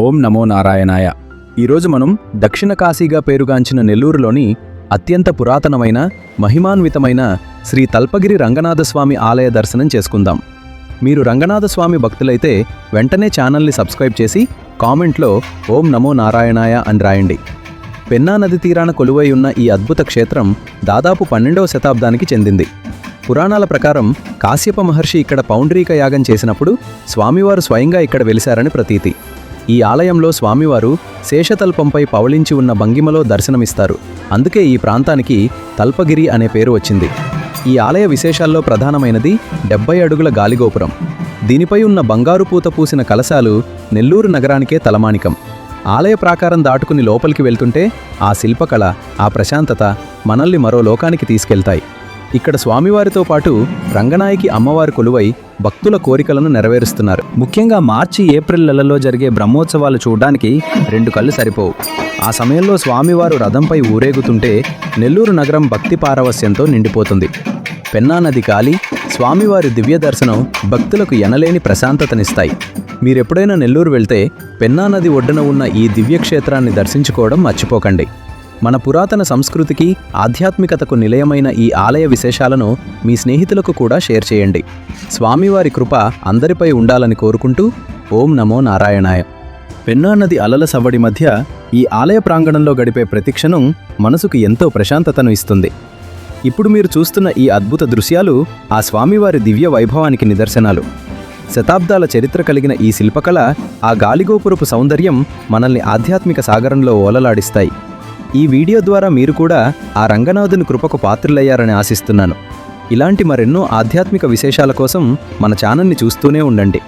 ఓం నమో నారాయణాయ. ఈరోజు మనం దక్షిణ కాశీగా పేరుగాంచిన నెల్లూరులోని అత్యంత పురాతనమైన మహిమాన్వితమైన శ్రీ తల్పగిరి రంగనాథస్వామి ఆలయ దర్శనం చేసుకుందాం. మీరు రంగనాథస్వామి భక్తులైతే వెంటనే ఛానల్ని సబ్స్క్రైబ్ చేసి కామెంట్లో ఓం నమో నారాయణాయ అని రాయండి. పెన్నా నది తీరాన కొలువై ఉన్న ఈ అద్భుత క్షేత్రం దాదాపు 12వ శతాబ్దానికి చెందింది. పురాణాల ప్రకారం కాశ్యప మహర్షి ఇక్కడ పౌండ్రీక యాగం చేసినప్పుడు స్వామివారు స్వయంగా ఇక్కడ వెలిశారని ప్రతీతి. ఈ ఆలయంలో స్వామివారు శేషతల్పంపై పవళించి ఉన్న భంగిమలో దర్శనమిస్తారు. అందుకే ఈ ప్రాంతానికి తల్పగిరి అనే పేరు వచ్చింది. ఈ ఆలయ విశేషాల్లో ప్రధానమైనది 70 అడుగుల గాలిగోపురం. దీనిపై ఉన్న బంగారు పూత పూసిన కలశాలు నెల్లూరు నగరానికే తలమానికం. ఆలయ ప్రాకారం దాటుకుని లోపలికి వెళ్తుంటే ఆ శిల్పకళ, ఆ ప్రశాంతత మనల్ని మరో లోకానికి తీసుకెళ్తాయి. ఇక్కడ స్వామివారితో పాటు రంగనాయకి అమ్మవారి కొలువై భక్తుల కోరికలను నెరవేరుస్తున్నారు. ముఖ్యంగా మార్చి, ఏప్రిల్ నెలల్లో జరిగే బ్రహ్మోత్సవాలు చూడడానికి 2 కళ్ళు సరిపోవు. ఆ సమయంలో స్వామివారు రథంపై ఊరేగుతుంటే నెల్లూరు నగరం భక్తి పారవస్యంతో నిండిపోతుంది. పెన్నా నది కాలి స్వామివారి దివ్య దర్శనం భక్తులకు ఎనలేని ప్రశాంతతనిస్తాయి. మీరెప్పుడైనా నెల్లూరు వెళ్తే పెన్నా నది ఒడ్డున ఉన్న ఈ దివ్యక్షేత్రాన్ని దర్శించుకోవడం మర్చిపోకండి. మన పురాతన సంస్కృతికి, ఆధ్యాత్మికతకు నిలయమైన ఈ ఆలయ విశేషాలను మీ స్నేహితులకు కూడా షేర్ చేయండి. స్వామివారి కృప అందరిపై ఉండాలని కోరుకుంటూ ఓం నమో నారాయణాయ. పెన్నా నది అలల సవ్వడి మధ్య ఈ ఆలయ ప్రాంగణంలో గడిపే ప్రతిక్షణం మనసుకు ఎంతో ప్రశాంతతను ఇస్తుంది. ఇప్పుడు మీరు చూస్తున్న ఈ అద్భుత దృశ్యాలు ఆ స్వామివారి దివ్య వైభవానికి నిదర్శనాలు. శతాబ్దాల చరిత్ర కలిగిన ఈ శిల్పకళ, ఆ గాలిగోపురపు సౌందర్యం మనల్ని ఆధ్యాత్మిక సాగరంలో ఓలలాడిస్తాయి. ఈ వీడియో ద్వారా మీరు కూడా ఆ రంగనాథుని కృపకు పాత్రులయ్యారని ఆశిస్తున్నాను. ఇలాంటి మరెన్నో ఆధ్యాత్మిక విశేషాల కోసం మన ఛానల్ని చూస్తూనే ఉండండి.